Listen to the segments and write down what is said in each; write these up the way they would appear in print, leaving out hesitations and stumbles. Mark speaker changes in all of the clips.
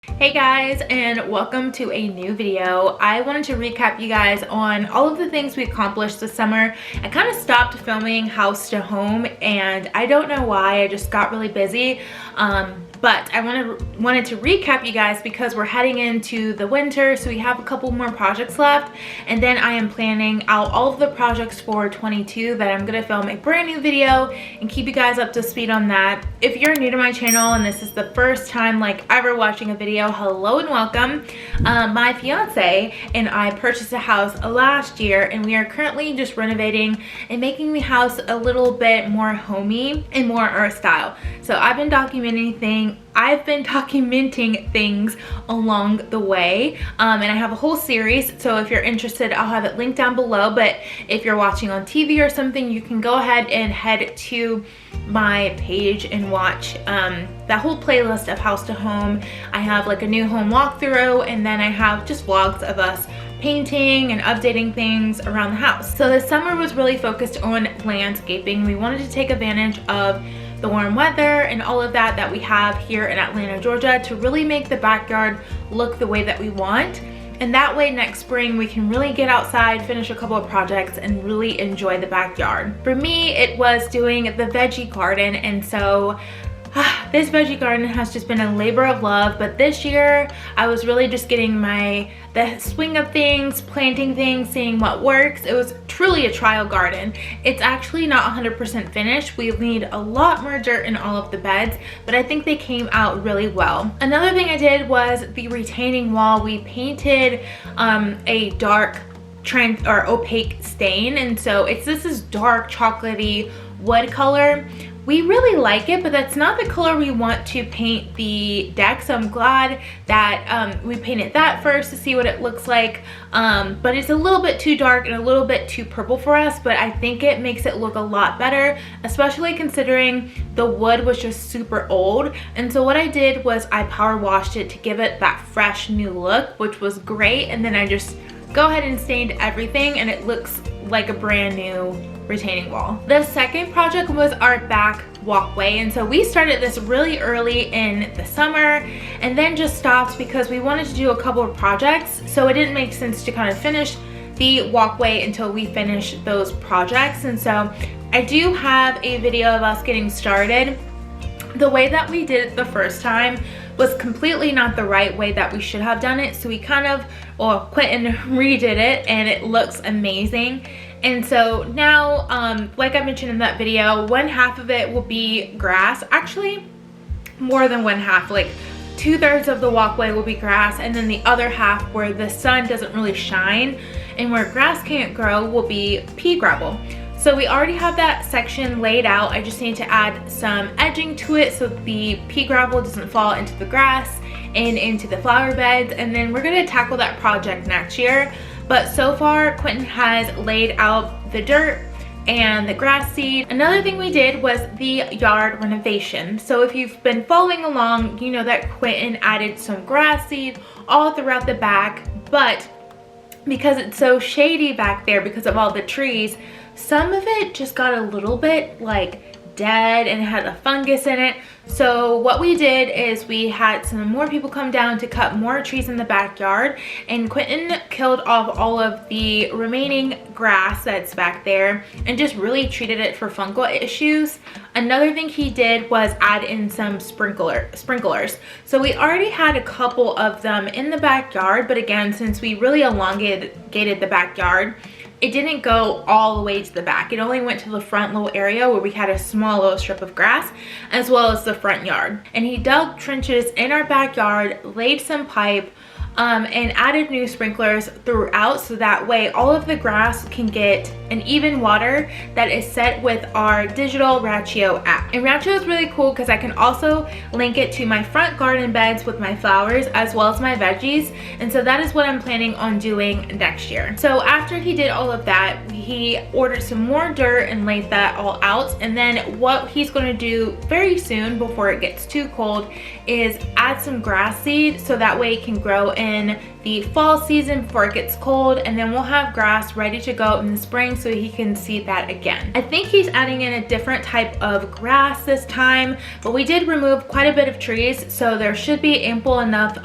Speaker 1: Hey guys, and welcome to a new video. I wanted to recap you guys on all of the things we accomplished this summer. I kind of stopped filming house to home and I don't know why. I just got really busy. But I wanted to recap you guys because we're heading into the winter, so we have a couple more projects left, and then I am planning out all of the projects for 22 that I'm gonna film a brand new video and keep you guys up to speed on that. If you're new to my channel and this is the first time like ever watching a video, hello and welcome. My fiance and I purchased a house last year and we are currently just renovating and making the house a little bit more homey and more earth style. So I've been documenting things along the way, and I have a whole series, so if you're interested I'll have it linked down below. But if you're watching on TV or something, you can go ahead and head to my page and watch that whole playlist of house to home. I have like a new home walkthrough, and then I have just vlogs of us painting and updating things around the house. So this summer was really focused on landscaping. We wanted to take advantage of the warm weather and all of that we have here in Atlanta, Georgia, to really make the backyard look the way that we want. And that way next spring we can really get outside, finish a couple of projects, and really enjoy the backyard. For me, it was doing the veggie garden, and so this veggie garden has just been a labor of love. But this year I was really just getting the swing of things, planting things, seeing what works. It was truly a trial garden. It's actually not 100% finished. We need a lot more dirt in all of the beds, but I think they came out really well. Another thing I did was the retaining wall. We painted a dark opaque stain, and so this is dark chocolatey wood color. We really like it, but that's not the color we want to paint the deck, so I'm glad that we painted that first to see what it looks like. But it's a little bit too dark and a little bit too purple for us, but I think it makes it look a lot better, especially considering the wood was just super old. And so what I did was I power washed it to give it that fresh new look, which was great. And then I just go ahead and stained everything, and it looks like a brand new retaining wall. The second project was our back walkway, and so we started this really early in the summer and then just stopped because we wanted to do a couple of projects, so it didn't make sense to kind of finish the walkway until we finish those projects. And so I do have a video of us getting started. The way that we did it the first time was completely not the right way that we should have done it, so we Quentin redid it and it looks amazing. And so now, like I mentioned in that video, one half of it will be grass. Actually, more than one half, like 2/3 of the walkway will be grass, and then the other half, where the sun doesn't really shine and where grass can't grow, will be pea gravel. So we already have that section laid out. I just need to add some edging to it so the pea gravel doesn't fall into the grass and into the flower beds, and then we're gonna tackle that project next year. But so far, Quentin has laid out the dirt and the grass seed. Another thing we did was the yard renovation. So if you've been following along, you know that Quentin added some grass seed all throughout the back, but because it's so shady back there because of all the trees, some of it just got a little bit like dead and it had a fungus in it. So what we did is we had some more people come down to cut more trees in the backyard, and Quentin killed off all of the remaining grass that's back there and just really treated it for fungal issues. Another thing he did was add in some sprinklers. So we already had a couple of them in the backyard, but again, since we really elongated the backyard, it didn't go all the way to the back. It only went to the front little area where we had a small little strip of grass, as well as the front yard. And he dug trenches in our backyard, laid some pipe, and added new sprinklers throughout, so that way all of the grass can get an even water that is set with our digital Ratio app. And Ratio is really cool because I can also link it to my front garden beds with my flowers as well as my veggies, and so that is what I'm planning on doing next year. So after he did all of that, he ordered some more dirt and laid that all out, and then what he's going to do very soon before it gets too cold is add some grass seed, so that way it can grow in the fall season before it gets cold, and then we'll have grass ready to go in the spring so he can see that again. I think he's adding in a different type of grass this time, but we did remove quite a bit of trees, so there should be ample enough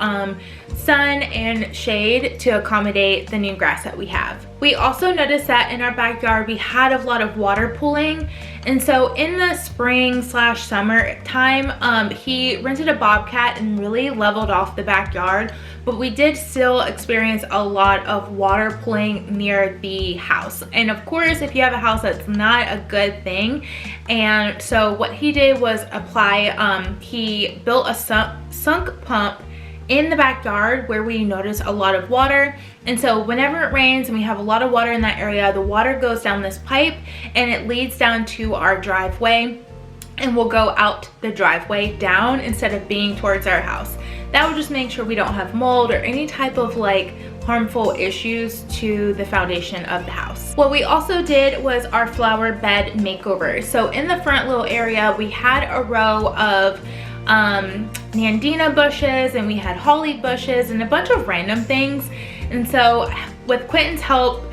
Speaker 1: sun and shade to accommodate the new grass that we have. We also noticed that in our backyard we had a lot of water pooling, and so in the spring slash summer time he rented a bobcat and really leveled off the backyard, but we did still experience a lot of water pooling near the house. And of course, if you have a house, that's not a good thing. And so what he did was apply, he built a sunk pump in the backyard where we notice a lot of water, and so whenever it rains and we have a lot of water in that area, the water goes down this pipe and it leads down to our driveway, and we'll go out the driveway down instead of being towards our house. That will just make sure we don't have mold or any type of like harmful issues to the foundation of the house. What we also did was our flower bed makeover. So in the front little area we had a row of nandina bushes, and we had holly bushes and a bunch of random things. And so with Quentin's help,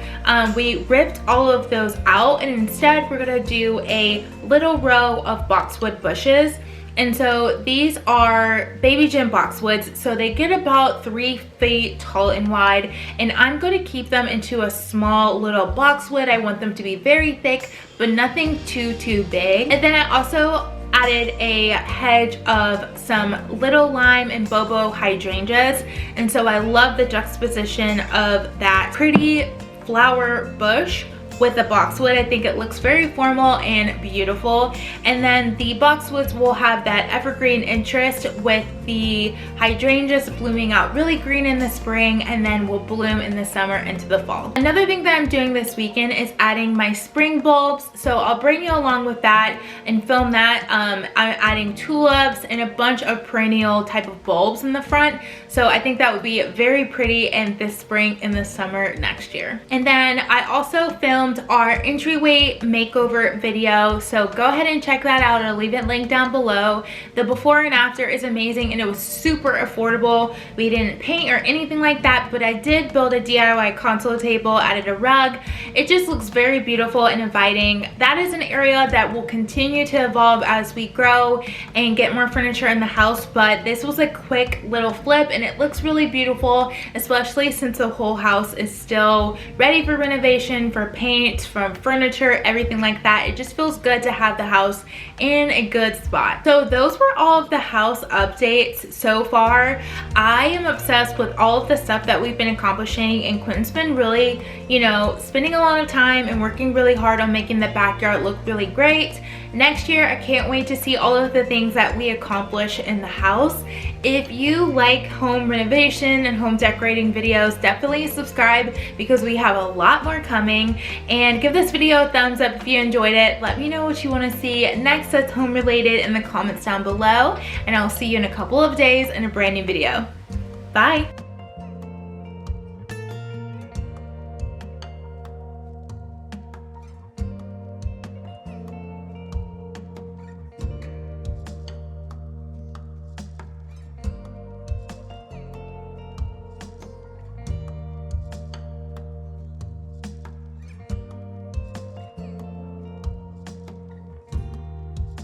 Speaker 1: we ripped all of those out, and instead we're gonna do a little row of boxwood bushes. And so these are baby gin boxwoods, so they get about 3 feet tall and wide, and I'm going to keep them into a small little boxwood. I want them to be very thick, but nothing too big. And then I also added a hedge of some little lime and bobo hydrangeas, and so I love the juxtaposition of that pretty flower bush with the boxwood. I think it looks very formal and beautiful. And then the boxwoods will have that evergreen interest with the hydrangeas blooming out really green in the spring, and then will bloom in the summer into the fall. Another thing that I'm doing this weekend is adding my spring bulbs, so I'll bring you along with that and film that. I'm adding tulips and a bunch of perennial type of bulbs in the front, so I think that would be very pretty in this spring and the summer next year. And then I also filmed our entryway makeover video, so go ahead and check that out. I'll leave it linked down below. The before and after is amazing, and it was super affordable. We didn't paint or anything like that, but I did build a DIY console table, added a rug. It just looks very beautiful and inviting. That is an area that will continue to evolve as we grow and get more furniture in the house, but this was a quick little flip and it looks really beautiful, especially since the whole house is still ready for renovation, for paint, from furniture, everything like that. It just feels good to have the house in a good spot. So those were all of the house updates so far. I am obsessed with all of the stuff that we've been accomplishing, and Quentin's been really, you know, spending a lot of time and working really hard on making the backyard look really great. Next year, I can't wait to see all of the things that we accomplish in the house. If you like home renovation and home decorating videos, definitely subscribe because we have a lot more coming. And give this video a thumbs up if you enjoyed it. Let me know what you want to see next that's home related in the comments down below. And I'll see you in a couple of days in a brand new video. Bye!